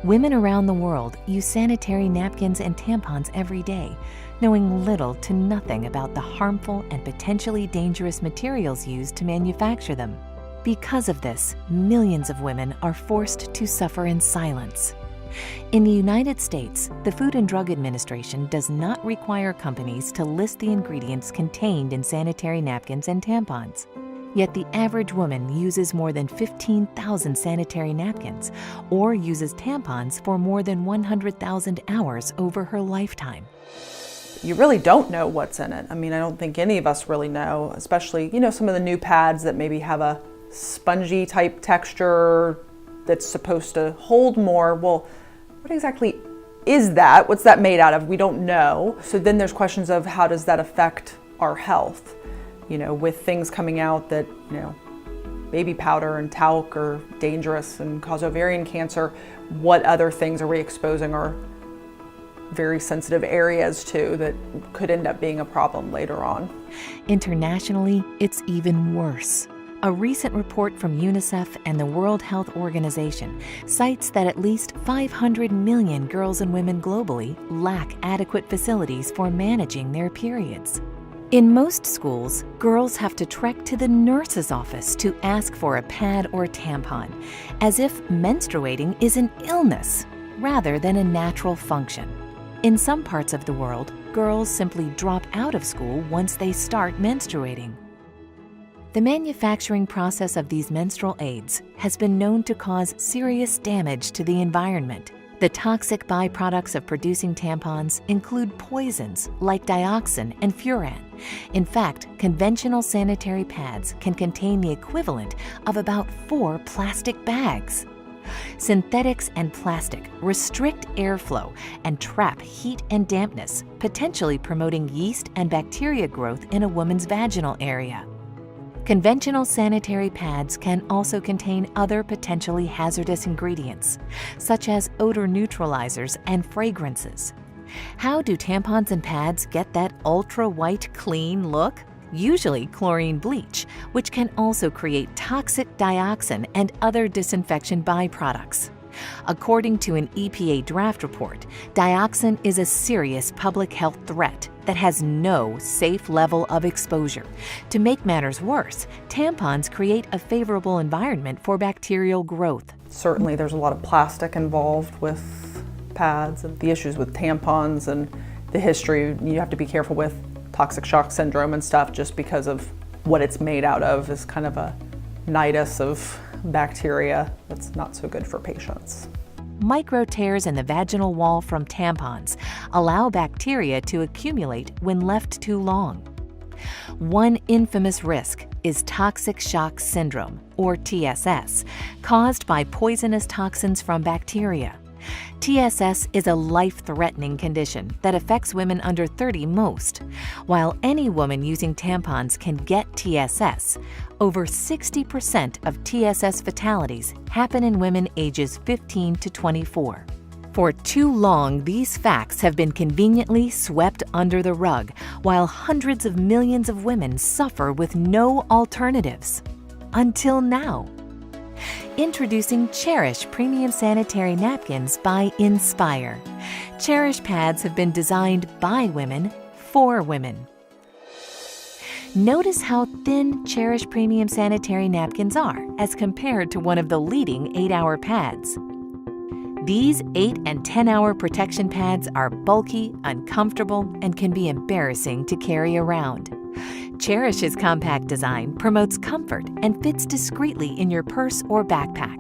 Women around the world use sanitary napkins and tampons every day, knowing little to nothing about the harmful and potentially dangerous materials used to manufacture them. Because of this, millions of women are forced to suffer in silence. In the United States, the Food and Drug Administration does not require companies to list the ingredients contained in sanitary napkins and tampons. Yet the average woman uses more than 15,000 sanitary napkins or uses tampons for more than 100,000 hours over her lifetime. You really don't know what's in it. I mean, I don't think any of us really know, especially, some of the new pads that maybe have a spongy type texture that's supposed to hold more. Well, what exactly is that? What's that made out of? We don't know. So then there's questions of how does that affect our health? With things coming out that, baby powder and talc are dangerous and cause ovarian cancer, what other things are we exposing our very sensitive areas to that could end up being a problem later on? Internationally, it's even worse. A recent report from UNICEF and the World Health Organization cites that at least 500 million girls and women globally lack adequate facilities for managing their periods. In most schools, girls have to trek to the nurse's office to ask for a pad or tampon, as if menstruating is an illness rather than a natural function. In some parts of the world, girls simply drop out of school once they start menstruating. The manufacturing process of these menstrual aids has been known to cause serious damage to the environment. The toxic byproducts of producing tampons include poisons like dioxin and furan. In fact, conventional sanitary pads can contain the equivalent of about 4 plastic bags. Synthetics and plastic restrict airflow and trap heat and dampness, potentially promoting yeast and bacteria growth in a woman's vaginal area. Conventional sanitary pads can also contain other potentially hazardous ingredients, such as odor neutralizers and fragrances. How do tampons and pads get that ultra-white clean look? Usually chlorine bleach, which can also create toxic dioxin and other disinfection byproducts. According to an EPA draft report, dioxin is a serious public health threat that has no safe level of exposure. To make matters worse, tampons create a favorable environment for bacterial growth. Certainly there's a lot of plastic involved with pads and the issues with tampons and the history. You have to be careful with toxic shock syndrome and stuff just because of what it's made out of is kind of a nidus of bacteria that's not so good for patients. Micro tears in the vaginal wall from tampons allow bacteria to accumulate when left too long. One infamous risk is toxic shock syndrome, or TSS, caused by poisonous toxins from bacteria. TSS is a life-threatening condition that affects women under 30 most. While any woman using tampons can get TSS, over 60% of TSS fatalities happen in women ages 15 to 24. For too long, these facts have been conveniently swept under the rug, while hundreds of millions of women suffer with no alternatives. Until now. Introducing Cherish Premium Sanitary Napkins by Inspire. Cherish pads have been designed by women for women. Notice how thin Cherish Premium Sanitary Napkins are as compared to one of the leading 8-hour pads. These 8 and 10-hour protection pads are bulky, uncomfortable, and can be embarrassing to carry around. Cherish's compact design promotes comfort and fits discreetly in your purse or backpack.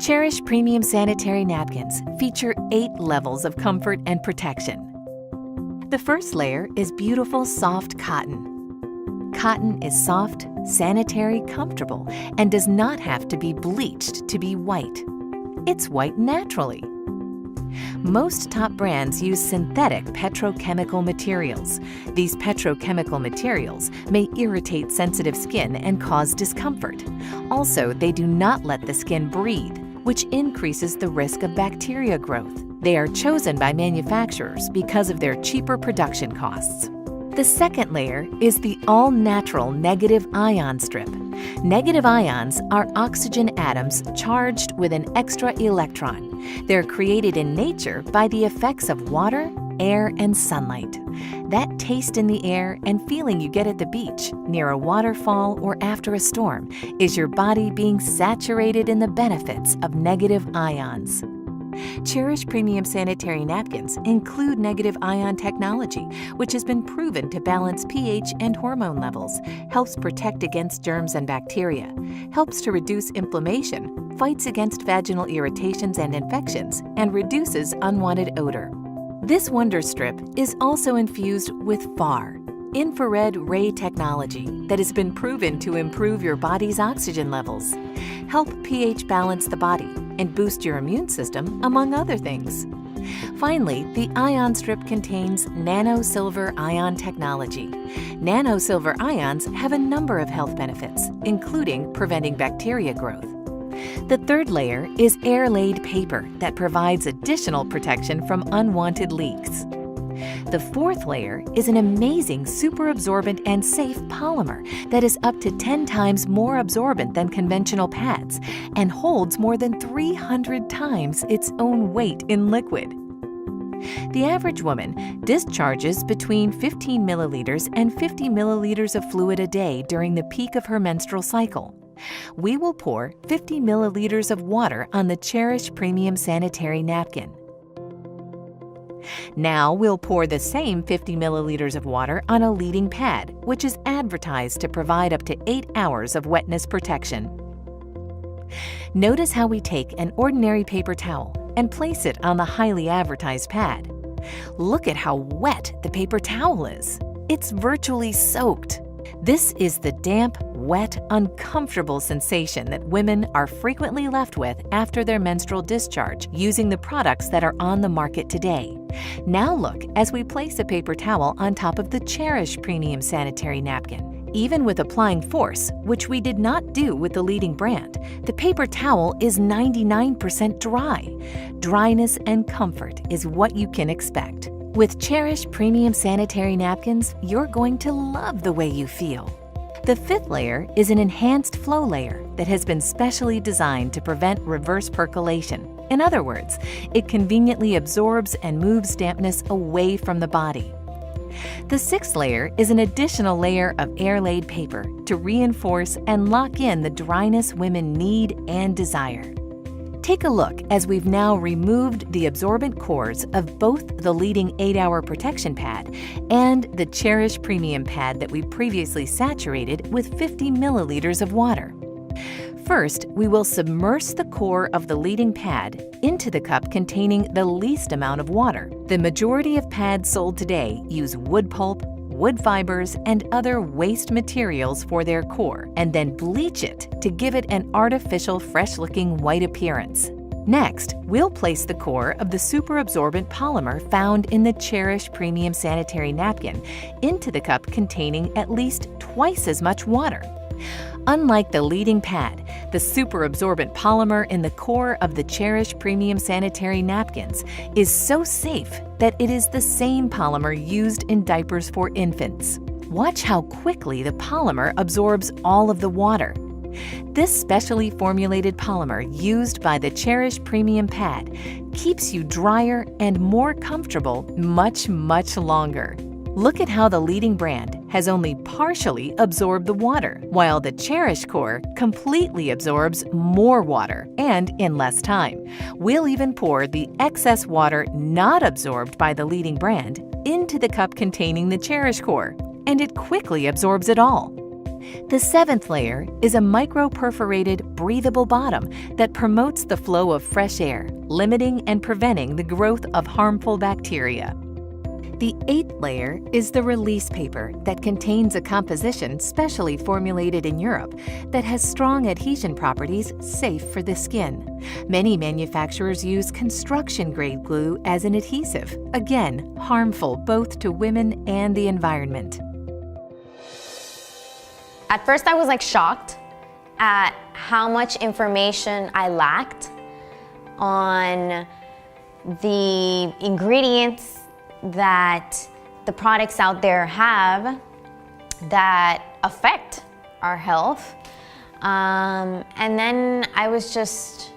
Cherish Premium Sanitary Napkins feature 8 levels of comfort and protection. The first layer is beautiful, soft cotton. Cotton is soft, sanitary, comfortable, and does not have to be bleached to be white. It's white naturally. Most top brands use synthetic petrochemical materials. These petrochemical materials may irritate sensitive skin and cause discomfort. Also, they do not let the skin breathe, which increases the risk of bacteria growth. They are chosen by manufacturers because of their cheaper production costs. The second layer is the all-natural negative ion strip. Negative ions are oxygen atoms charged with an extra electron. They're created in nature by the effects of water, air, and sunlight. That taste in the air and feeling you get at the beach, near a waterfall, or after a storm is your body being saturated in the benefits of negative ions. Cherish Premium Sanitary Napkins include negative ion technology, which has been proven to balance pH and hormone levels, helps protect against germs and bacteria, helps to reduce inflammation, fights against vaginal irritations and infections, and reduces unwanted odor. This wonder strip is also infused with FAR, infrared ray technology, that has been proven to improve your body's oxygen levels, help pH balance the body, and boost your immune system, among other things. Finally, the ion strip contains nano-silver ion technology. Nano-silver ions have a number of health benefits, including preventing bacteria growth. The third layer is air-laid paper that provides additional protection from unwanted leaks. The fourth layer is an amazing super absorbent and safe polymer that is up to 10 times more absorbent than conventional pads and holds more than 300 times its own weight in liquid. The average woman discharges between 15 milliliters and 50 milliliters of fluid a day during the peak of her menstrual cycle. We will pour 50 milliliters of water on the Cherish Premium Sanitary Napkin. Now we'll pour the same 50 milliliters of water on a leading pad, which is advertised to provide up to 8 hours of wetness protection. Notice how we take an ordinary paper towel and place it on the highly advertised pad. Look at how wet the paper towel is. It's virtually soaked. This is the damp, wet, uncomfortable sensation that women are frequently left with after their menstrual discharge using the products that are on the market today. Now look as we place a paper towel on top of the Cherish Premium Sanitary Napkin. Even with applying force, which we did not do with the leading brand, the paper towel is 99% dry. Dryness and comfort is what you can expect. With Cherish Premium Sanitary Napkins, you're going to love the way you feel. The fifth layer is an enhanced flow layer that has been specially designed to prevent reverse percolation. In other words, it conveniently absorbs and moves dampness away from the body. The sixth layer is an additional layer of air-laid paper to reinforce and lock in the dryness women need and desire. Take a look as we've now removed the absorbent cores of both the leading 8-hour protection pad and the Cherish Premium pad that we previously saturated with 50 milliliters of water. First, we will submerge the core of the leading pad into the cup containing the least amount of water. The majority of pads sold today use wood pulp, wood fibers, and other waste materials for their core, and then bleach it to give it an artificial, fresh-looking white appearance. Next, we'll place the core of the super absorbent polymer found in the Cherish Premium Sanitary Napkin into the cup containing at least twice as much water. Unlike the leading pad, the super absorbent polymer in the core of the Cherish Premium Sanitary Napkins is so safe that it is the same polymer used in diapers for infants. Watch how quickly the polymer absorbs all of the water. This specially formulated polymer used by the Cherish Premium pad keeps you drier and more comfortable much longer. Look at how the leading brand has only partially absorbed the water, while the Cherish core completely absorbs more water and in less time. We'll even pour the excess water not absorbed by the leading brand into the cup containing the Cherish core, and it quickly absorbs it all. The seventh layer is a micro-perforated, breathable bottom that promotes the flow of fresh air, limiting and preventing the growth of harmful bacteria. The eighth layer is the release paper that contains a composition specially formulated in Europe that has strong adhesion properties safe for the skin. Many manufacturers use construction-grade glue as an adhesive, again, harmful both to women and the environment. At first I was shocked at how much information I lacked on the ingredients that the products out there have that affect our health. And then I was just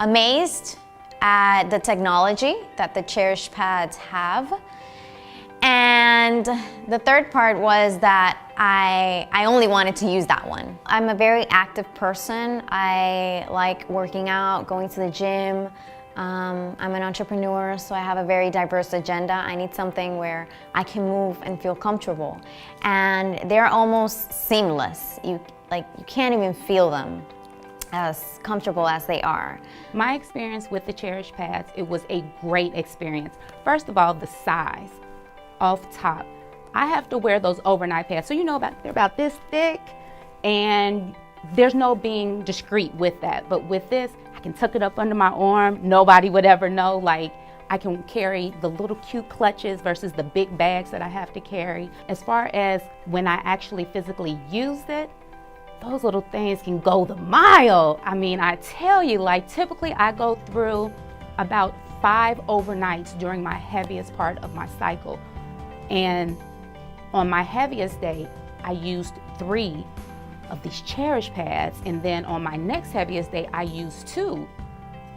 amazed at the technology that the Cherish pads have. And the third part was that I only wanted to use that one. I'm a very active person. I like working out, going to the gym. I'm an entrepreneur, so I have a very diverse agenda. I need something where I can move and feel comfortable. And they're almost seamless. You can't even feel them as comfortable as they are. My experience with the Cherish pads, it was a great experience. First of all, the size off top. I have to wear those overnight pads. So they're about this thick, and there's no being discreet with that. But with this, I can tuck it up under my arm. Nobody would ever know. Like, I can carry the little cute clutches versus the big bags that I have to carry. As far as when I actually physically used it, those little things can go the mile. I mean, I tell you, like, typically I go through about 5 overnights during my heaviest part of my cycle. And on my heaviest day, I used 3 of these Cherish pads, and then on my next heaviest day, I used 2.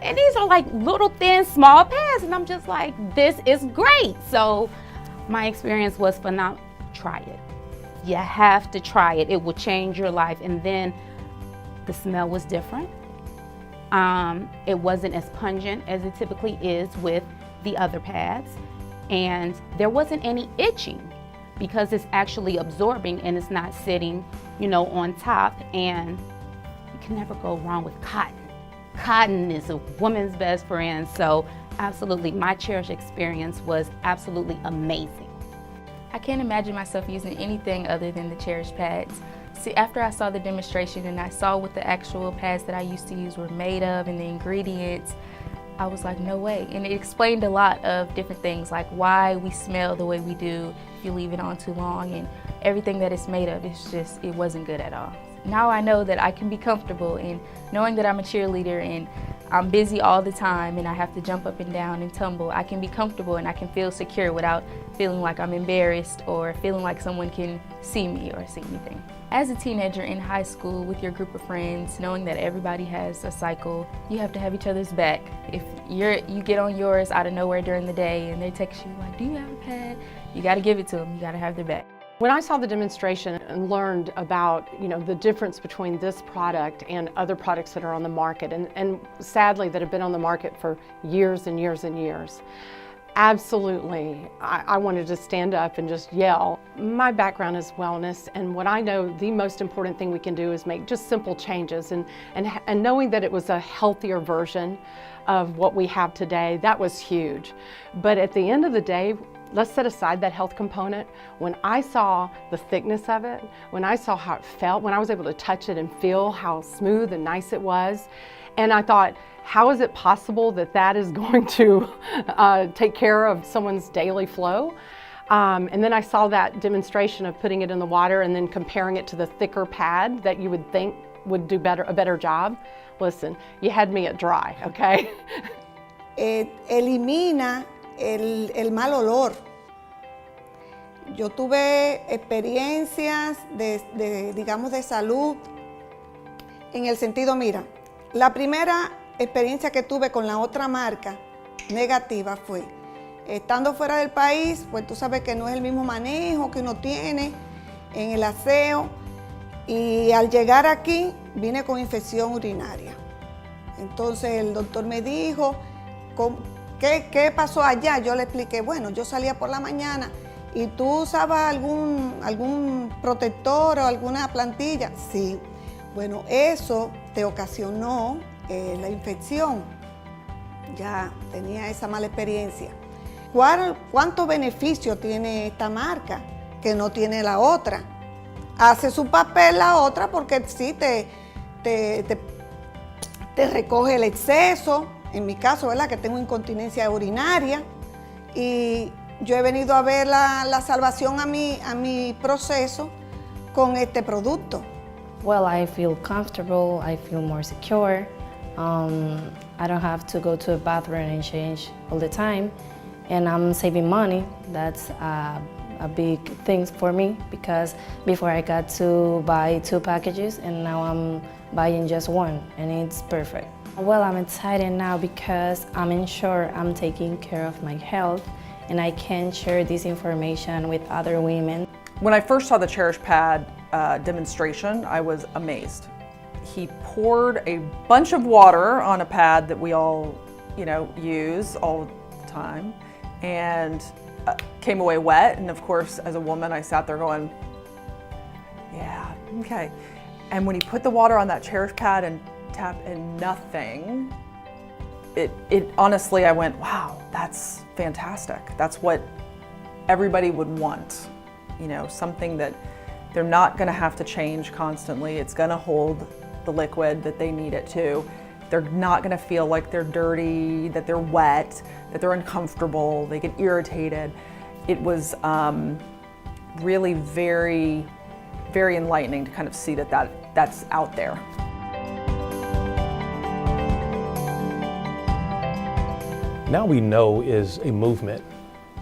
And these are like little thin, small pads, and I'm just like, this is great. So my experience was phenomenal. Try it. You have to try it. It will change your life. And then the smell was different. It wasn't as pungent as it typically is with the other pads. And there wasn't any itching because it's actually absorbing and it's not sitting, on top. And you can never go wrong with cotton. Cotton is a woman's best friend. So absolutely, my Cherish experience was absolutely amazing. I can't imagine myself using anything other than the Cherish pads. See, after I saw the demonstration and I saw what the actual pads that I used to use were made of and the ingredients, I was like, no way. And it explained a lot of different things, like why we smell the way we do if you leave it on too long, and everything that it's made of, it wasn't good at all. Now I know that I can be comfortable, and knowing that I'm a cheerleader and I'm busy all the time and I have to jump up and down and tumble, I can be comfortable and I can feel secure without feeling like I'm embarrassed or feeling like someone can see me or see anything. As a teenager in high school with your group of friends, knowing that everybody has a cycle, you have to have each other's back. If you get on yours out of nowhere during the day and they text you like, do you have a pad? You gotta give it to them, you gotta have their back. When I saw the demonstration and learned about the difference between this product and other products that are on the market, and sadly that have been on the market for years and years and years, absolutely, I wanted to stand up and just yell. My background is wellness, and what I know the most important thing we can do is make just simple changes, and knowing that it was a healthier version of what we have today, that was huge. But at the end of the day, let's set aside that health component. When I saw the thickness of it, when I saw how it felt, when I was able to touch it and feel how smooth and nice it was, and I thought, how is it possible that that is going to take care of someone's daily flow? And then I saw that demonstration of putting it in the water and then comparing it to the thicker pad that you would think would do a better job. Listen, you had me at dry, okay? Elimina el mal olor. Yo tuve experiencias digamos, de salud en el sentido, mira, la primera experiencia que tuve con la otra marca negativa fue, estando fuera del país, pues tú sabes que no es el mismo manejo que uno tiene en el aseo, y al llegar aquí vine con infección urinaria. Entonces el doctor me dijo, ¿qué pasó allá? Yo le expliqué, bueno, yo salía por la mañana y tú usabas algún protector o alguna plantilla. Sí, bueno, eso te ocasionó la infección. Ya tenía esa mala experiencia. ¿Cuánto beneficio tiene esta marca que no tiene la otra? Hace su papel la otra porque sí te recoge el exceso. En mi caso, ¿verdad? Que tengo incontinencia urinaria, y yo he venido a ver la salvación a mi proceso con este producto. Well, I feel comfortable, I feel more secure. I don't have to go to a bathroom and change all the time. and I'm saving money. That's a big thing for me, because before I got to buy 2 packages and now I'm buying just 1, and it's perfect. Well, I'm excited now because I'm sure I'm taking care of my health and I can share this information with other women. When I first saw the Cherish pad demonstration, I was amazed. He poured a bunch of water on a pad that we all, use all the time, and came away wet. And of course, as a woman, I sat there going, yeah, okay. And when he put the water on that Cherish pad and tapped and nothing, it honestly, I went, wow, that's fantastic. That's what everybody would want. Something that they're not gonna have to change constantly. It's gonna hold the liquid that they need it to. They're not gonna feel like they're dirty, that they're wet, that they're uncomfortable, they get irritated. It was really very, very enlightening to kind of see that's out there. Now We Know is a movement.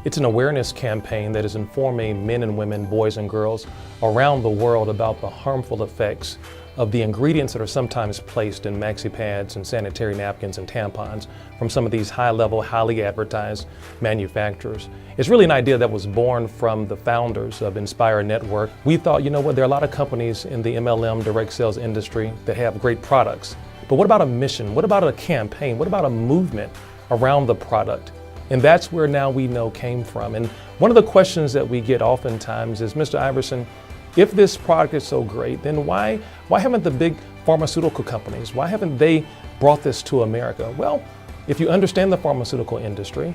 It's an awareness campaign that is informing men and women, boys and girls around the world about the harmful effects of the ingredients that are sometimes placed in maxi pads and sanitary napkins and tampons from some of these high-level, highly advertised manufacturers. It's really an idea that was born from the founders of Inspire Network. We thought, there are a lot of companies in the MLM direct sales industry that have great products. But what about a mission? What about a campaign? What about a movement around the product? And that's where Now We Know came from. And one of the questions that we get oftentimes is, Mr. Iverson, if this product is so great, then why haven't the big pharmaceutical companies, why haven't they brought this to America? Well, if you understand the pharmaceutical industry,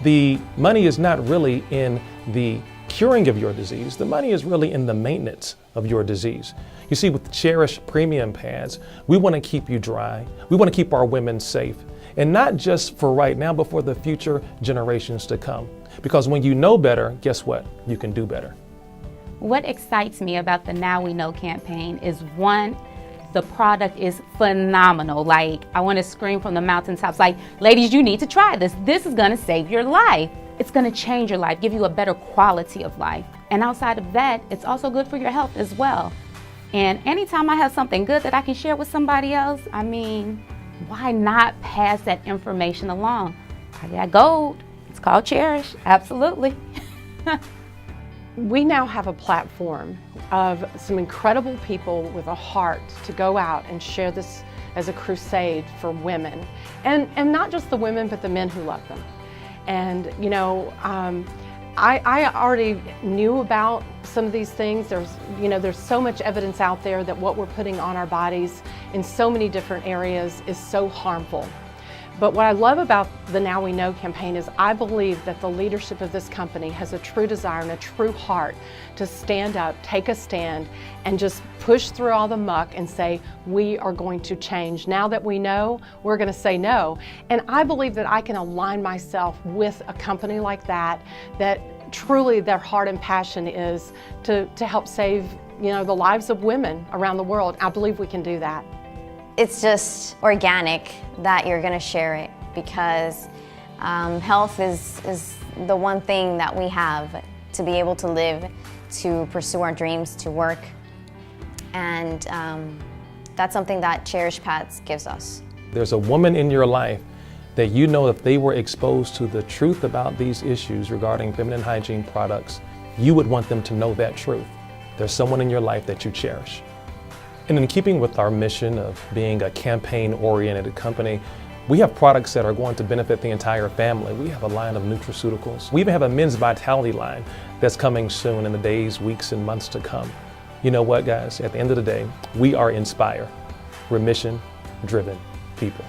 the money is not really in the curing of your disease. The money is really in the maintenance of your disease. You see, with Cherish Premium pads, we want to keep you dry. We want to keep our women safe. And not just for right now, but for the future generations to come. Because when you know better, guess what? You can do better. What excites me about the Now We Know campaign is, one, the product is phenomenal. Like, I want to scream from the mountaintops, like, ladies, you need to try this. This is going to save your life. It's going to change your life, give you a better quality of life. And outside of that, it's also good for your health as well. And anytime I have something good that I can share with somebody else, why not pass that information along? I got gold. It's called Cherish. Absolutely. We now have a platform of some incredible people with a heart to go out and share this as a crusade for women. And not just the women, but the men who love them. And, I already knew about some of these things. There's so much evidence out there that what we're putting on our bodies in so many different areas is so harmful. But what I love about the Now We Know campaign is I believe that the leadership of this company has a true desire and a true heart to stand up, take a stand, and just push through all the muck and say, we are going to change. Now that we know, we're going to say no. And I believe that I can align myself with a company like that truly their heart and passion is to help save, the lives of women around the world. I believe we can do that. It's just organic that you're gonna share it, because health is the one thing that we have to be able to live, to pursue our dreams, to work. And that's something that Cherish Pads gives us. There's a woman in your life that if they were exposed to the truth about these issues regarding feminine hygiene products, you would want them to know that truth. There's someone in your life that you cherish. And in keeping with our mission of being a campaign-oriented company, we have products that are going to benefit the entire family. We have a line of nutraceuticals. We even have a men's vitality line that's coming soon in the days, weeks, and months to come. You know what, guys? At the end of the day, we are Inspire. We're mission-driven people.